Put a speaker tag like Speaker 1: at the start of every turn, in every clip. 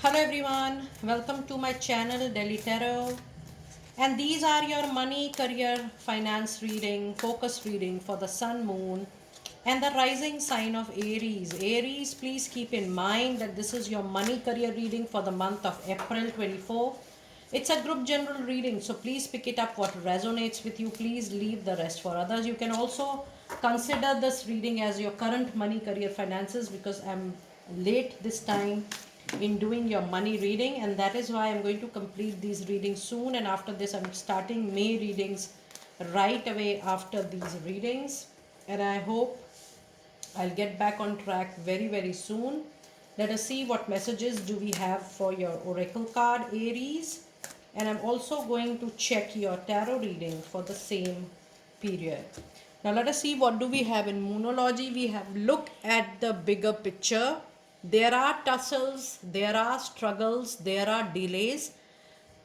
Speaker 1: Hello everyone, welcome to my channel Delhi Tarot, and these are your money, career, finance reading, focus reading for the sun, moon and the rising sign of Aries. Aries, please keep in mind that this is your money career reading for the month of April 24. It's a group general reading, so please pick it up what resonates with you. Please leave the rest for others. You can also consider this reading as your current money, career, finances, because I'm late this time in doing your money reading, and that is why I'm going to complete these readings soon. And after this, I'm starting May readings right away after these readings, and I hope I'll get back on track very, very soon. Let us see what messages do we have for your oracle card, Aries. And I'm also going to check your tarot reading for the same period. Now let us see what do we have in Moonology. We have look at the bigger picture. There are tussles, there are struggles, there are delays.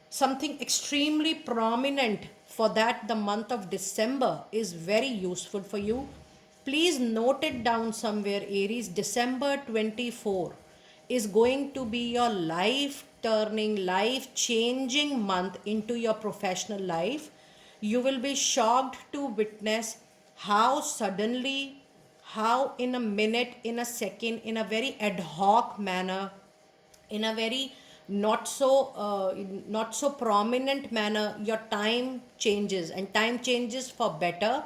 Speaker 1: Something extremely prominent for that the month of December is very useful for you. Please note it down somewhere, Aries. December 24 is going to be your life turning, life changing month into your professional life. You will be shocked to witness how suddenly, how in a minute, in a second, in a very ad hoc manner, in a very not so prominent manner, your time changes, and time changes for better.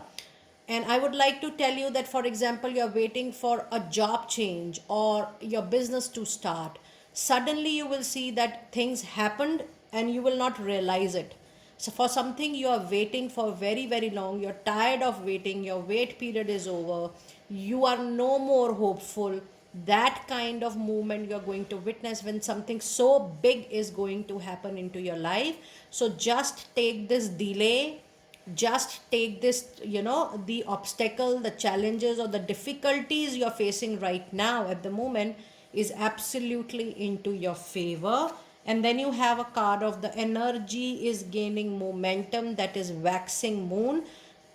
Speaker 1: And I would like to tell you that, for example, you're waiting for a job change or your business to start. Suddenly you will see that things happened and you will not realize it. So for something you are waiting for very, very long, you're tired of waiting, your wait period is over, you are no more hopeful. That kind of movement you're going to witness when something so big is going to happen into your life. So just take this delay, just take this, the obstacle, the challenges, or the difficulties you're facing right now at the moment is absolutely into your favor. And then you have a card of the energy is gaining momentum, that is waxing moon.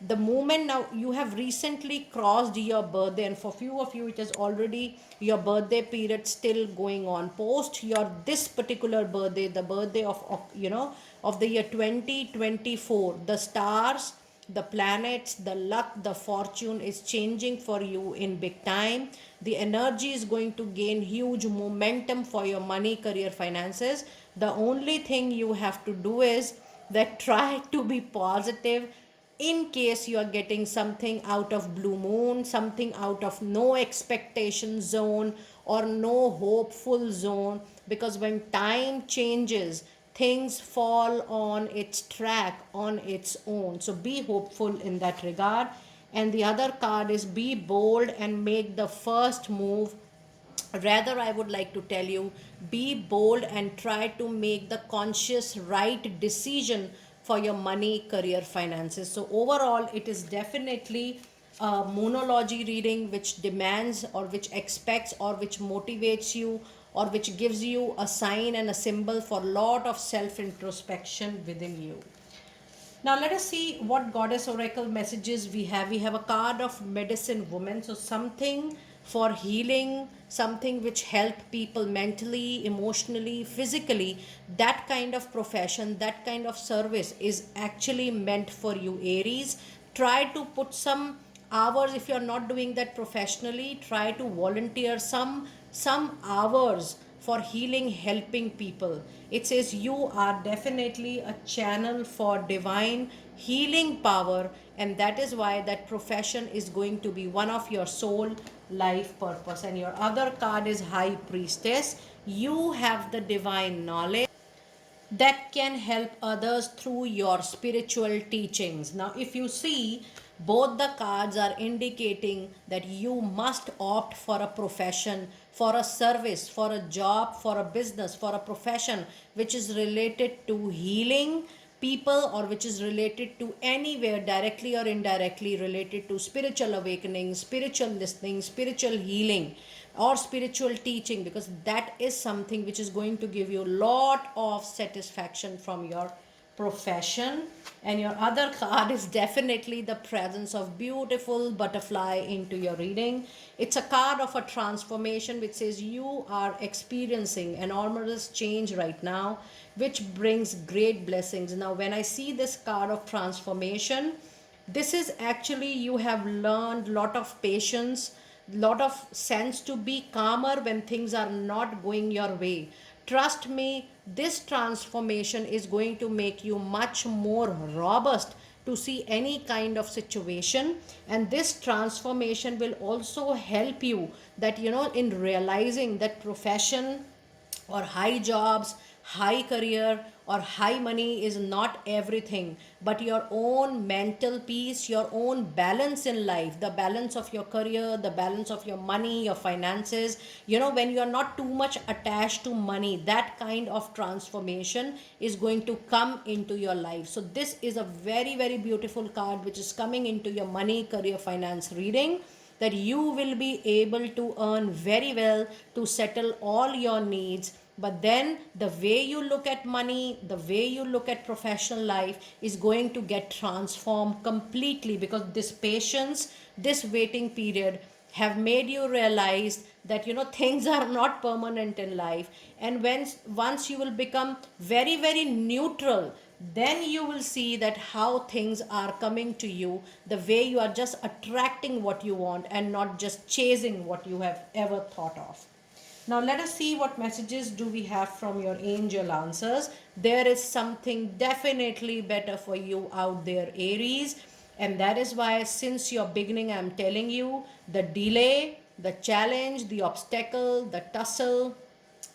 Speaker 1: The moment, now you have recently crossed your birthday, and for few of you it is already your birthday period still going on. Post your this particular birthday, the birthday of the year 2024, the stars, the planets, the luck, the fortune is changing for you in big time. The energy is going to gain huge momentum for your money, career, finances. The only thing you have to do is that try to be positive. In case you are getting something out of blue moon, something out of no expectation zone or no hopeful zone, because when time changes, things fall on its track on its own. So be hopeful in that regard. And the other card is be bold and make the first move. Rather, I would like to tell you, be bold and try to make the conscious right decision for your money, career, finances. So overall, it is definitely a Moonology reading which demands or which expects or which motivates you or which gives you a sign and a symbol for a lot of self introspection within you. Now let us see what goddess oracle messages we have. We have a card of medicine woman. So something for healing, something which help people mentally, emotionally, physically. That kind of profession, that kind of service is actually meant for you, Aries. Try to put some hours. If you're not doing that professionally, try to volunteer some hours for healing, helping people. It says you are definitely a channel for divine healing power, and that is why that profession is going to be one of your soul life purpose. And your other card is high priestess. You have the divine knowledge that can help others through your spiritual teachings. Now, if you see, both the cards are indicating that you must opt for a profession, for a service, for a job, for a business, for a profession which is related to healing people or which is related to anywhere directly or indirectly related to spiritual awakening, spiritual listening, spiritual healing, or spiritual teaching, because that is something which is going to give you a lot of satisfaction from your profession, and your other card is definitely the presence of beautiful butterfly into your reading. It's a card of a transformation which says you are experiencing enormous change right now, which brings great blessings. Now when I see this card of transformation, this is actually you have learned lot of patience, lot of sense to be calmer when things are not going your way. Trust me, this transformation is going to make you much more robust to see any kind of situation, and this transformation will also help you that in realizing that profession or high jobs, high career, or high money is not everything, but your own mental peace, your own balance in life, the balance of your career, the balance of your money, your finances. When you are not too much attached to money, that kind of transformation is going to come into your life. So, this is a very, very beautiful card which is coming into your money, career, finance reading, that you will be able to earn very well to settle all your needs. But then the way you look at money, the way you look at professional life is going to get transformed completely, because this patience, this waiting period have made you realize that things are not permanent in life. And when once you will become very, very neutral, then you will see that how things are coming to you, the way you are just attracting what you want and not just chasing what you have ever thought of. Now let us see what messages do we have from your angel answers. There is something definitely better for you out there, Aries. And that is why since your beginning I'm telling you, the delay, the challenge, the obstacle, the tussle,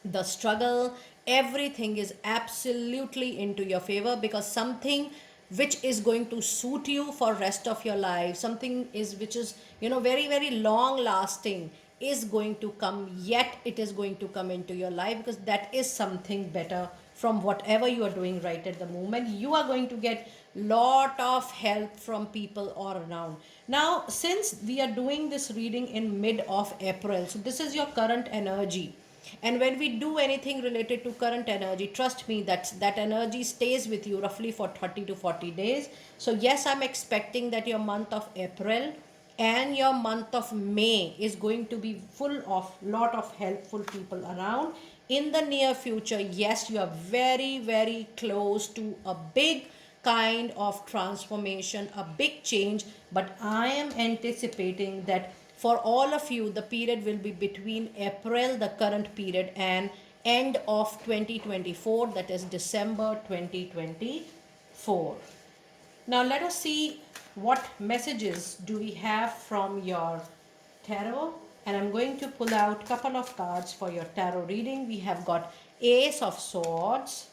Speaker 1: the struggle, everything is absolutely into your favor, because something which is going to suit you for rest of your life, something is which is very, very long lasting, is going to come, yet it is going to come into your life, because that is something better from whatever you are doing right at the moment. You are going to get lot of help from people all around. Now since we are doing this reading in mid of April, so this is your current energy, and when we do anything related to current energy, trust me, that energy stays with you roughly for 30 to 40 days. So yes, I'm expecting that your month of April and your month of May is going to be full of lot of helpful people around. In the near future, yes, you are very, very close to a big kind of transformation, a big change. But I am anticipating that for all of you, the period will be between April, the current period, and end of 2024, that is December 2024. Now let us see what messages do we have from your tarot, and I'm going to pull out couple of cards for your tarot reading. We have got Ace of Swords,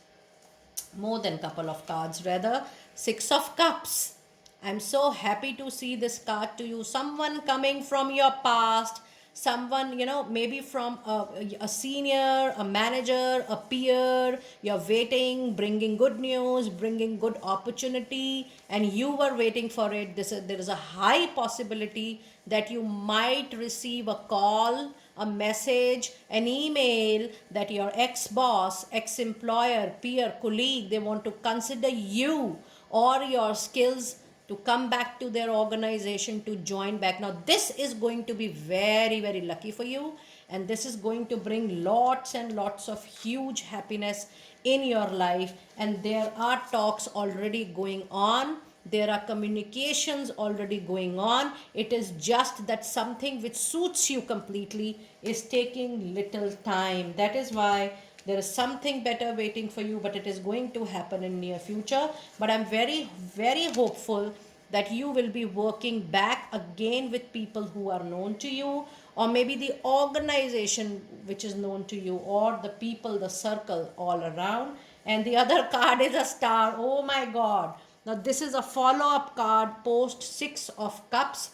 Speaker 1: more than couple of cards rather, Six of Cups. I'm so happy to see this card to you. Someone coming from your past, someone maybe from a senior, a manager, a peer. You're waiting, bringing good news, bringing good opportunity, and you were waiting for it. There is a high possibility that you might receive a call, a message, an email, that your ex-boss, ex-employer, peer, colleague, they want to consider you or your skills to come back to their organization, to join back. Now this is going to be very, very lucky for you, and this is going to bring lots and lots of huge happiness in your life. And there are talks already going on, there are communications already going on. It is just that something which suits you completely is taking little time. That is why there is something better waiting for you, but it is going to happen in near future. But I'm very, very hopeful that you will be working back again with people who are known to you, or maybe the organization which is known to you, or the people, the circle all around. And the other card is a star. Oh my God. Now this is a follow-up card post Six of Cups.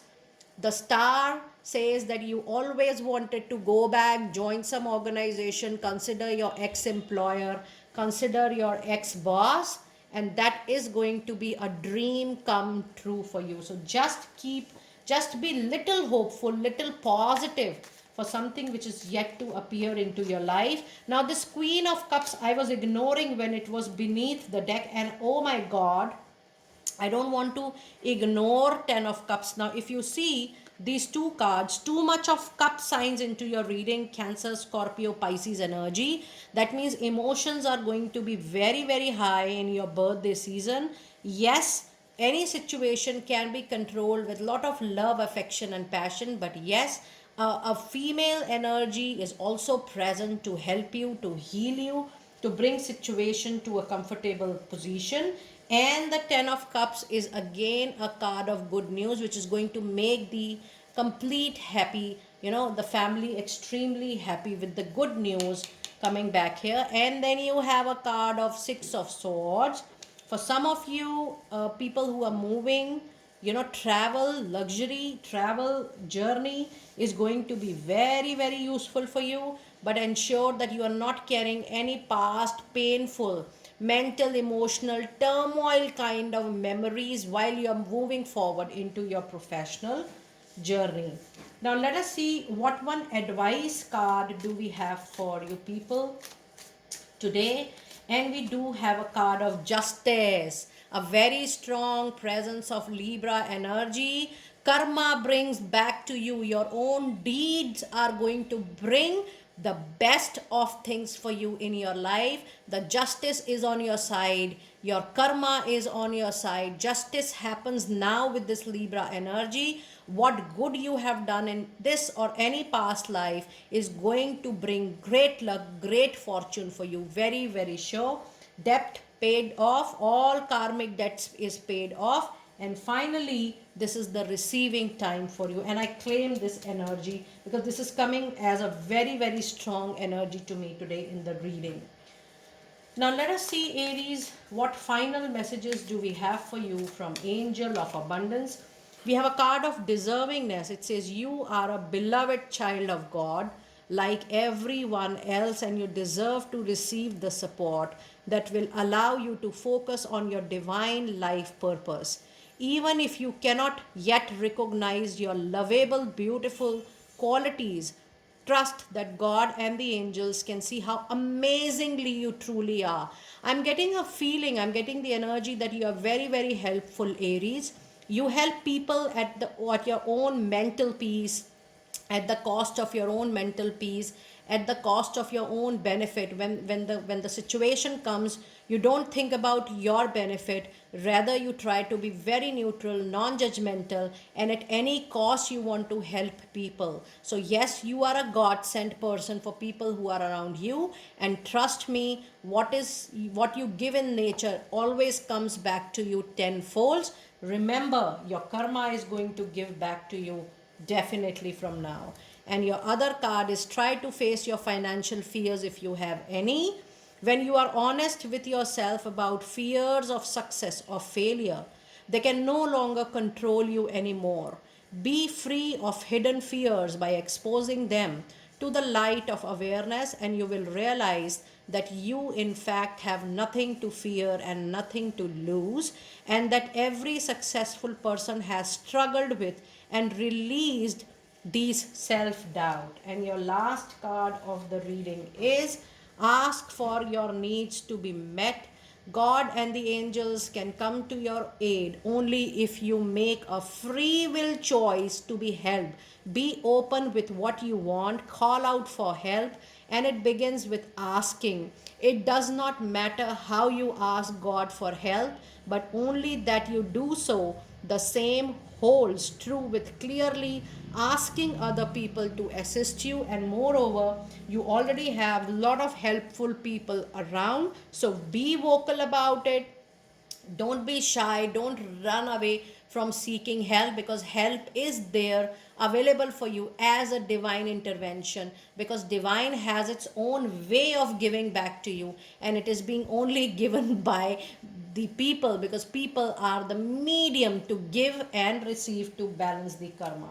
Speaker 1: The star says that you always wanted to go back, join some organization, consider your ex-employer, consider your ex-boss, and that is going to be a dream come true for you. So just be little hopeful, little positive, for something which is yet to appear into your life. Now, this Queen of Cups, I was ignoring when it was beneath the deck, and oh my God, I don't want to ignore 10 of Cups. Now, if you see these two cards, too much of cup signs into your reading, Cancer, Scorpio, Pisces energy. That means emotions are going to be very, very high in your birthday season. Yes, any situation can be controlled with a lot of love, affection, and passion. But yes, a female energy is also present to help you, to heal you, to bring situation to a comfortable position. And the 10 of cups is again a card of good news, which is going to make the complete happy, the family extremely happy with the good news coming back here. And then you have a card of 6 of swords. For some of you, people who are moving, travel, luxury, travel, journey is going to be very, very useful for you. But ensure that you are not carrying any past painful, mental, emotional, turmoil kind of memories while you are moving forward into your professional journey. Now, let us see what one advice card do we have for you people today. And we do have a card of justice, a very strong presence of Libra energy. Karma brings back to you, your own deeds are going to bring the best of things for you in your life. The justice is on your side, your karma is on your side. Justice happens now with this Libra energy. What good you have done in this or any past life is going to bring great luck, great fortune for you. Very, very sure. Debt paid off, all karmic debts is paid off. And finally, this is the receiving time for you. And I claim this energy because this is coming as a very, very strong energy to me today in the reading. Now let us see, Aries, what final messages do we have for you from Angel of Abundance. We have a card of deservingness. It says you are a beloved child of God like everyone else, and you deserve to receive the support that will allow you to focus on your divine life purpose. Even if you cannot yet recognize your lovable, beautiful qualities, trust that God and the angels can see how amazingly you truly are. I'm getting a feeling, I'm getting the energy that you are very, very helpful, Aries. You help people at your own mental peace, at the cost of your own mental peace, at the cost of your own benefit. When the situation comes, you don't think about your benefit, rather you try to be very neutral, non-judgmental, and at any cost you want to help people. So yes, you are a god sent person for people who are around you. And trust me, what you give in nature always comes back to you tenfold. Remember, your karma is going to give back to you definitely from now. And your other card is try to face your financial fears if you have any. When you are honest with yourself about fears of success or failure, they can no longer control you anymore. Be free of hidden fears by exposing them to the light of awareness, and you will realize that you, in fact, have nothing to fear and nothing to lose, and that every successful person has struggled with and released these self doubt. And your last card of the reading is ask for your needs to be met. God and the angels can come to your aid only if you make a free will choice to be helped. Be open with what you want, call out for help, and it begins with asking. It does not matter how you ask God for help, but only that you do so. The same holds true with clearly asking other people to assist you. And moreover, you already have a lot of helpful people around, so be vocal about it. Don't be shy, don't run away from seeking help, because help is there available for you as a divine intervention, because divine has its own way of giving back to you, and it is being only given by the people, because people are the medium to give and receive to balance the karma.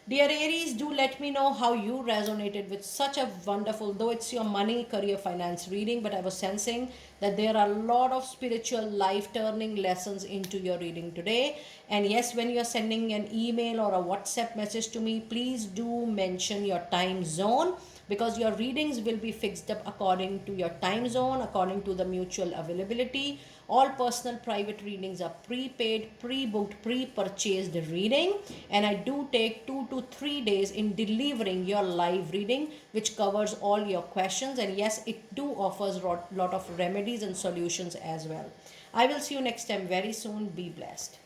Speaker 1: Dear Aries, do let me know how you resonated with such a wonderful, though it's your money, career, finance reading, but I was sensing that there are a lot of spiritual life turning lessons into your reading today. And yes, when you're sending an email or a WhatsApp message to me, please do mention your time zone, because your readings will be fixed up according to your time zone, according to the mutual availability. All personal private readings are prepaid, pre-booked, pre-purchased reading, and I do take 2 to 3 days in delivering your live reading, which covers all your questions. And yes, it do offers a lot of remedies and solutions as well. I will see you next time very soon. Be blessed.